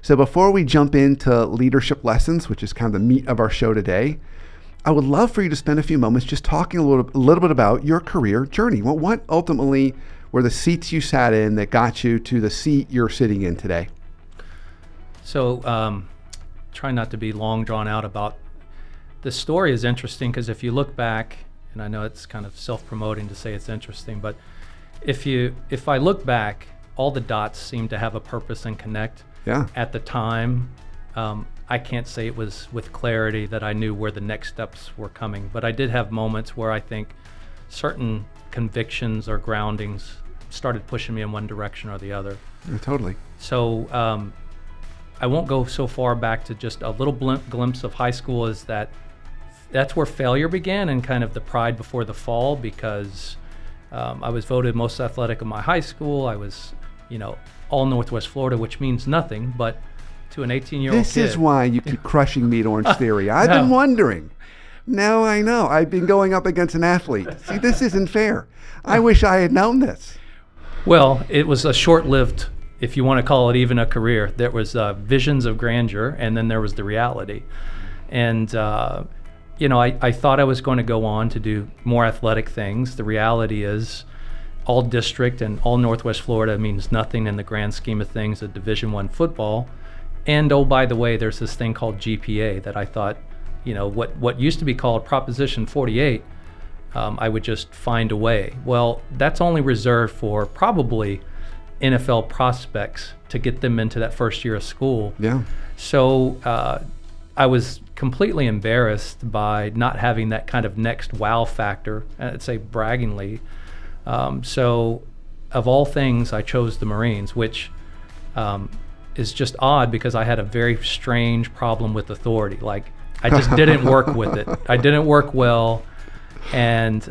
So before we jump into leadership lessons, which is kind of the meat of our show today, I would love for you to spend a few moments just talking a little bit about your career journey. Well, what ultimately were the seats you sat in that got you to the seat you're sitting in today? So try not to be long drawn out about the story. Is interesting because if you look back, and I know it's kind of self-promoting to say it's interesting, but if I look back, all the dots seem to have a purpose and connect. Yeah. At the time, I can't say it was with clarity that I knew where the next steps were coming, but I did have moments where I think certain convictions or groundings started pushing me in one direction or the other. Yeah, totally. So I won't go so far back to just a little glimpse of high school, is that's where failure began and kind of the pride before the fall, because I was voted most athletic in my high school. I was, all Northwest Florida, which means nothing, but to an 18-year-old This kid. is why you keep crushing Meat Orange Theory. I've been wondering. Now I know. I've been going up against an athlete. See, this isn't fair. I wish I had known this. Well, it was a short-lived, if you want to call it even a career. There was visions of grandeur, and then there was the reality. And, I thought I was going to go on to do more athletic things. The reality is all district and all Northwest Florida means nothing in the grand scheme of things of Division I football. And, oh, by the way, there's this thing called GPA that I thought, what used to be called Proposition 48, I would just find a way. Well, that's only reserved for probably NFL prospects to get them into that first year of school. Yeah. So I was completely embarrassed by not having that kind of next wow factor, I'd say braggingly. So of all things, I chose the Marines, which is just odd because I had a very strange problem with authority. Like, I just didn't work with it. I didn't work well. And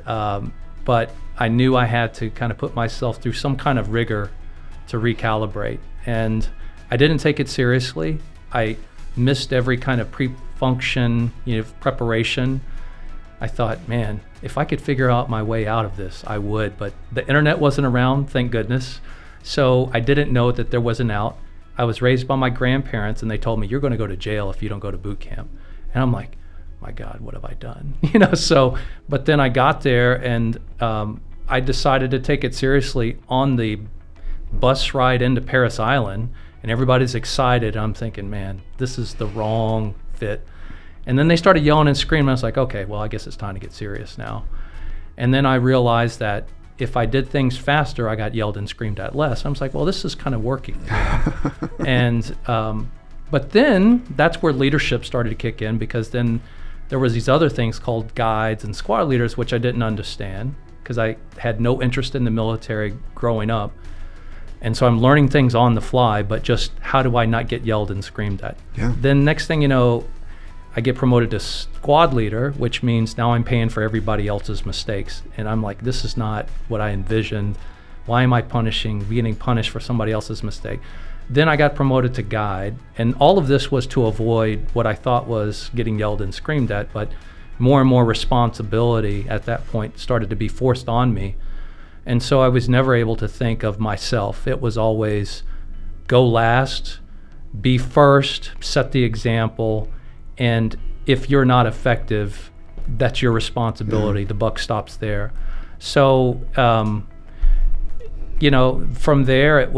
but I knew I had to kind of put myself through some kind of rigor to recalibrate. And I didn't take it seriously. I missed every kind of pre-function, preparation. I thought, man, if I could figure out my way out of this, I would. But the internet wasn't around, thank goodness. So I didn't know that there was an out. I was raised by my grandparents, and they told me, you're going to go to jail if you don't go to boot camp. And I'm like, my God, what have I done? So, but then I got there, and I decided to take it seriously on the bus ride into Paris Island, and everybody's excited. I'm thinking, man, this is the wrong fit. And then they started yelling and screaming. I was like, okay, well, I guess it's time to get serious now. And then I realized that if I did things faster, I got yelled and screamed at less. I was like, well, this is kind of working. And but then that's where leadership started to kick in, because then there was these other things called guides and squad leaders, which I didn't understand because I had no interest in the military growing up. And so I'm learning things on the fly, but just how do I not get yelled and screamed at? Yeah. Then next thing you know, I get promoted to squad leader, which means now I'm paying for everybody else's mistakes. And I'm like, this is not what I envisioned. Why am I getting punished for somebody else's mistake? Then I got promoted to guide, and all of this was to avoid what I thought was getting yelled and screamed at, but more and more responsibility at that point started to be forced on me. And so I was never able to think of myself. It was always go last, be first, set the example, and if you're not effective, that's your responsibility. The buck stops there. So, from there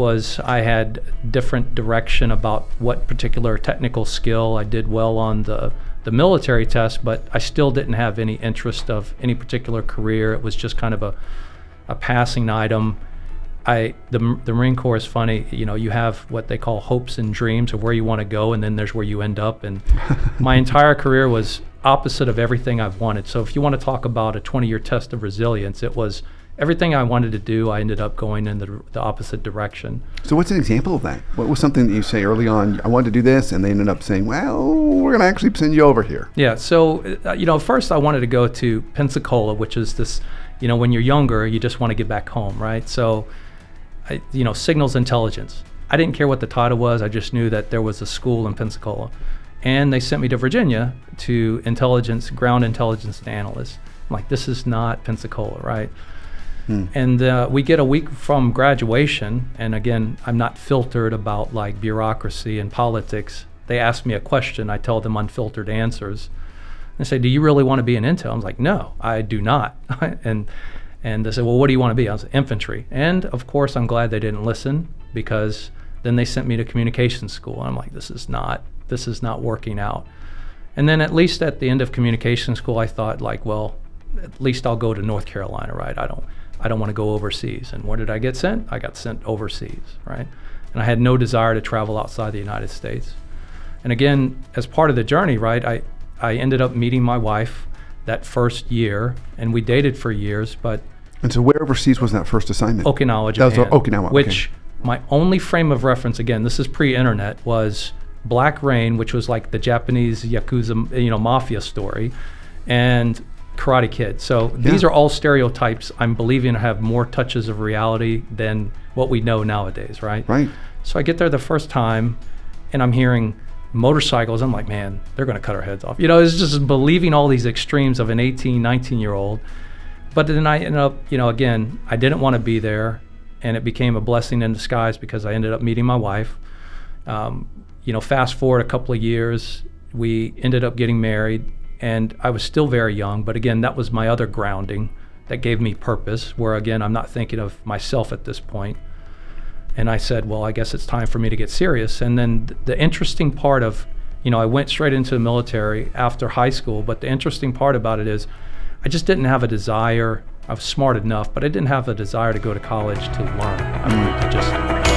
I had different direction about what particular technical skill. I did well on the military test, but I still didn't have any interest of any particular career. It was just kind of a passing item. The Marine Corps is funny. You have what they call hopes and dreams of where you want to go, and then there's where you end up. And my entire career was opposite of everything I've wanted. So if you want to talk about a 20-year test of resilience, it was everything I wanted to do, I ended up going in the opposite direction. So what's an example of that? What was something that you say early on, I wanted to do this, and they ended up saying, well, we're going to actually send you over here? Yeah, so, first I wanted to go to Pensacola, which is this, when you're younger, you just want to get back home, right? So, signals intelligence. I didn't care what the title was. I just knew that there was a school in Pensacola. And they sent me to Virginia to ground intelligence analyst. I'm like, this is not Pensacola, right? And we get a week from graduation, and again, I'm not filtered about like bureaucracy and politics. They ask me a question, I tell them unfiltered answers. They say, do you really want to be an intel? I was like, no, I do not. and they said, well, what do you want to be? I was infantry. And of course, I'm glad they didn't listen, because then they sent me to communications school. And I'm like, this is not working out. And then at least at the end of communications school, I thought like, well, at least I'll go to North Carolina, right? I don't want to go overseas. And where did I get sent? I got sent overseas, right? And I had no desire to travel outside the United States. And again, as part of the journey, right, I ended up meeting my wife that first year, and we dated for years, but... And so where overseas was that first assignment? Okinawa, Japan. That was Okinawa, which my only frame of reference, again, this is pre-internet, was Black Rain, which was like the Japanese Yakuza, mafia story, and Karate Kid. So these are all stereotypes I'm believing have more touches of reality than what we know nowadays, right? Right. So I get there the first time, and I'm hearing motorcycles. I'm like, man, they're going to cut our heads off. It's just believing all these extremes of an 18, 19-year-old. But then I ended up, again, I didn't want to be there, and it became a blessing in disguise because I ended up meeting my wife. Fast forward a couple of years, we ended up getting married. And I was still very young, but again, that was my other grounding that gave me purpose, where again, I'm not thinking of myself at this point. And I said, well, I guess it's time for me to get serious. And then the interesting part of, I went straight into the military after high school, but the interesting part about it is I just didn't have a desire. I was smart enough, but I didn't have a desire to go to college to learn. I wanted to just